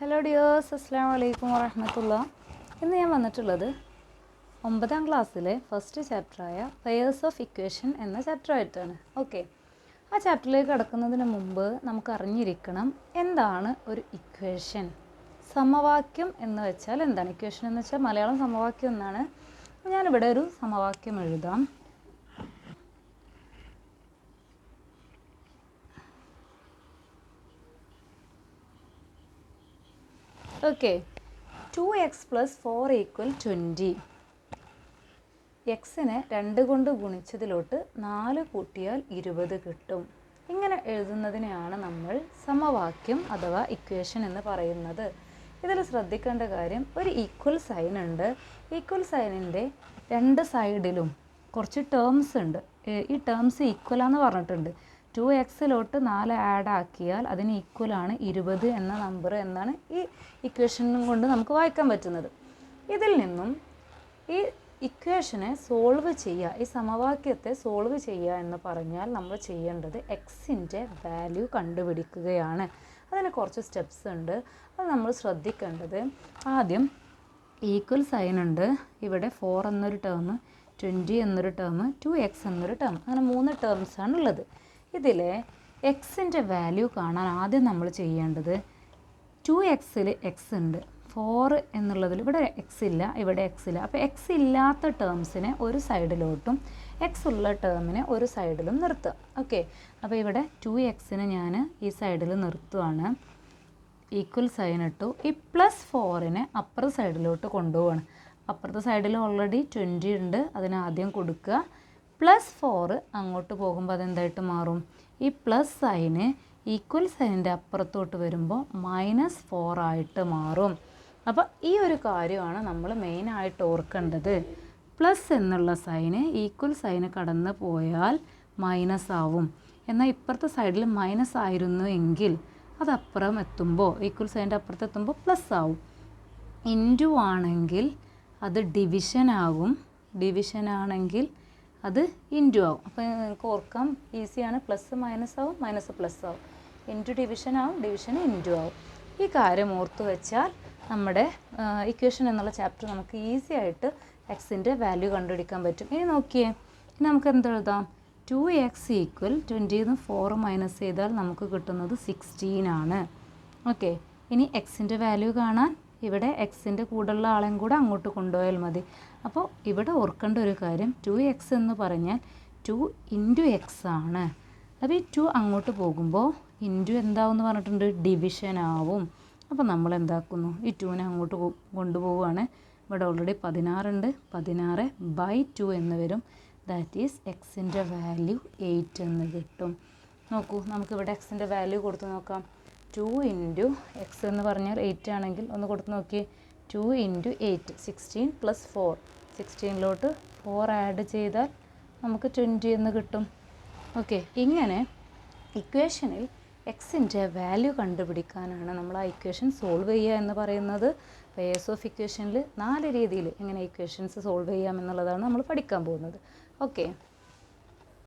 Hello dears, അസ്സലാമു അലൈക്കും വറഹ്മത്തുള്ളാ. ഇന്ന് ഞാൻ വന്നിട്ടുള്ളത് 9ാം ക്ലാസ്സിലെ ഫസ്റ്റ് ചാപ്റ്ററായ പെയേഴ്സ് ഓഫ് ഇക്വേഷൻ എന്ന ചാപ്റ്ററായിട്ടാണ്. ഓക്കെ, ആ ചാപ്റ്ററിലേക്ക് കടക്കുന്നതിന് മുമ്പ് നമുക്ക് അറിഞ്ഞിരിക്കണം എന്താണ് ഒരു ഇക്വേഷൻ. സമവാക്യം എന്ന് വെച്ചാൽ എന്താണ്? ഇക്വേഷൻ എന്ന് വെച്ചാൽ മലയാളം സമവാക്യം എന്നാണ്. ഞാനിവിടെ ഒരു സമവാക്യം എഴുതാം. Okay, 2x + 4 = 20. എക്സിനെ 2 കൊണ്ട് ഗുണിച്ചതിലോട്ട് 4 കൂട്ടിയാൽ 20 കിട്ടും. ഇങ്ങനെ എഴുതുന്നതിനെയാണ് നമ്മൾ സമവാക്യം അഥവാ ഇക്വേഷൻ എന്ന് പറയുന്നത്. ഇതിൽ ശ്രദ്ധിക്കേണ്ട കാര്യം, ഒരു ഈക്വൽ സൈൻ ഉണ്ട്. ഈക്വൽ സൈനിൻ്റെ 2 സൈഡിലും കുറച്ച് ടേംസ് ഉണ്ട്. ഈ ടേംസ് ഈക്വലാന്ന് പറഞ്ഞിട്ടുണ്ട്. 2xലോട്ട് 4 ആഡ് ആക്കിയാൽ അതിന് ഈക്വലാണ് 20 എന്ന നമ്പർ എന്നാണ് ഈ ഇക്വേഷനും കൊണ്ട് നമുക്ക് വായിക്കാൻ പറ്റുന്നത്. ഇതിൽ നിന്നും ഈ ഇക്വേഷനെ സോൾവ് ചെയ്യുക, ഈ സമവാക്യത്തെ സോൾവ് ചെയ്യുക എന്ന് പറഞ്ഞാൽ നമ്മൾ ചെയ്യേണ്ടത് എക്സിൻ്റെ വാല്യൂ കണ്ടുപിടിക്കുകയാണ്. അതിന് കുറച്ച് സ്റ്റെപ്സ് ഉണ്ട്, അത് നമ്മൾ ശ്രദ്ധിക്കേണ്ടത്. ആദ്യം ഈക്വൽ സൈൻ ഉണ്ട്. ഇവിടെ 4 എന്നൊരു ടേം, 20 എന്നൊരു ടേം, 2x എന്നൊരു ടേം, അങ്ങനെ 3 ടേംസാണ് ഉള്ളത്. ഇതിലെ എക്സിൻ്റെ വാല്യൂ കാണാൻ ആദ്യം നമ്മൾ ചെയ്യേണ്ടത് 2xൽ എക്സ് ഉണ്ട്, 4 എന്നുള്ളതിൽ ഇവിടെ എക്സ് ഇല്ല, ഇവിടെ എക്സ് ഇല്ല. അപ്പോൾ എക്സ് ഇല്ലാത്ത ടേംസിനെ ഒരു സൈഡിലോട്ടും എക്സ് ഉള്ള ടേമിനെ ഒരു സൈഡിലും നിർത്തുക. ഓക്കെ, അപ്പോൾ ഇവിടെ 2xനെ ഞാൻ ഈ സൈഡിൽ നിർത്തുകയാണ്. ഈക്വൽ സൈൻ ഇട്ടു. ഈ +4നെ അപ്പുറ സൈഡിലോട്ട് കൊണ്ടുപോവാണ്. അപ്പുറത്തെ സൈഡിൽ ഓൾറെഡി 20 ഉണ്ട്, അതിന് ആദ്യം കൊടുക്കുക. +4 അങ്ങോട്ട് പോകുമ്പോൾ അതെന്തായിട്ട് മാറും? ഈ പ്ലസ് സൈന് ഈക്വൽ സൈനിൻ്റെ അപ്പുറത്തോട്ട് വരുമ്പോൾ -4 ആയിട്ട് മാറും. അപ്പോൾ ഈ ഒരു കാര്യമാണ് നമ്മൾ മെയിനായിട്ട് ഓർക്കേണ്ടത്. പ്ലസ് എന്നുള്ള സൈന് ഈക്വൽ സൈന് കടന്ന് പോയാൽ മൈനസ് ആവും. എന്നാൽ ഇപ്പുറത്തെ സൈഡിൽ മൈനസ് ആയിരുന്നു എങ്കിൽ അത് അപ്പുറം എത്തുമ്പോൾ, ഈക്വൽ സൈൻ്റെ അപ്പുറത്ത് എത്തുമ്പോൾ പ്ലസ് ആവും. ഇൻറ്റു ആണെങ്കിൽ അത് ഡിവിഷൻ ആകും, ഡിവിഷൻ ആണെങ്കിൽ അത് ഇൻറ്റു ആവും. അപ്പോൾ നിങ്ങൾക്ക് ഓർക്കാം, ഈസിയാണ്. പ്ലസ് മൈനസ് ആവും, മൈനസ് പ്ലസ് ആവും. ഇൻറ്റു ഡിവിഷൻ ആവും, ഡിവിഷൻ ഇൻറ്റു ആവും. ഈ കാര്യം ഓർത്ത് വെച്ചാൽ നമ്മുടെ ഇക്വേഷൻ എന്നുള്ള ചാപ്റ്റർ നമുക്ക് ഈസി ആയിട്ട് എക്സിൻ്റെ വാല്യൂ കണ്ടുപിടിക്കാൻ പറ്റും. ഇനി നോക്കിയേ, ഇനി നമുക്ക് എന്തെഴുതാം? 2x = 20 4 മൈനസ് ചെയ്താൽ നമുക്ക് കിട്ടുന്നത് 16 ആണ്. ഓക്കെ, ഇനി എക്സിൻ്റെ വാല്യൂ കാണാൻ ഇവിടെ എക്സിൻ്റെ കൂടെയുള്ള ആളെയും കൂടെ അങ്ങോട്ട് കൊണ്ടുപോയാൽ മതി. അപ്പോൾ ഇവിടെ ഓർക്കേണ്ട ഒരു കാര്യം, 2x എന്ന് പറഞ്ഞാൽ 2 × x ആണ്. അപ്പോൾ ഈ 2 അങ്ങോട്ട് പോകുമ്പോൾ ഇൻറ്റു എന്താവും എന്ന് പറഞ്ഞിട്ടുണ്ട്? ഡിവിഷൻ ആവും. അപ്പോൾ നമ്മൾ എന്താക്കുന്നു? ഈ 2നെ അങ്ങോട്ട് കൊണ്ടുപോവുകയാണ്. ഇവിടെ ഓൾറെഡി 16 ഉണ്ട്, 16/2 എന്ന് വരും. ദാറ്റ് ഈസ് എക്സിൻ്റെ വാല്യൂ 8 എന്ന് കിട്ടും. നോക്കൂ, നമുക്കിവിടെ എക്സിൻ്റെ വാല്യൂ കൊടുത്ത് നോക്കാം. 2 × x എന്ന് പറഞ്ഞാൽ 8 ആണെങ്കിൽ ഒന്ന് കൊടുത്ത് നോക്കി. 2 × 8 16 + 4, 16ലോട്ട് 4 ആഡ് ചെയ്താൽ നമുക്ക് 20 എന്ന് കിട്ടും. ഓക്കെ, ഇങ്ങനെ ഇക്വേഷനിൽ എക്സിൻ്റെ വാല്യൂ കണ്ടുപിടിക്കാനാണ് നമ്മൾ ആ ഇക്വേഷൻ സോൾവ് ചെയ്യുക എന്ന് പറയുന്നത്. പെയേഴ്സ് ഓഫ് ഇക്വേഷനിൽ 4 രീതിയിൽ എങ്ങനെ ഇക്വേഷൻസ് സോൾവ് ചെയ്യാം എന്നുള്ളതാണ് നമ്മൾ പഠിക്കാൻ പോകുന്നത്. ഓക്കെ.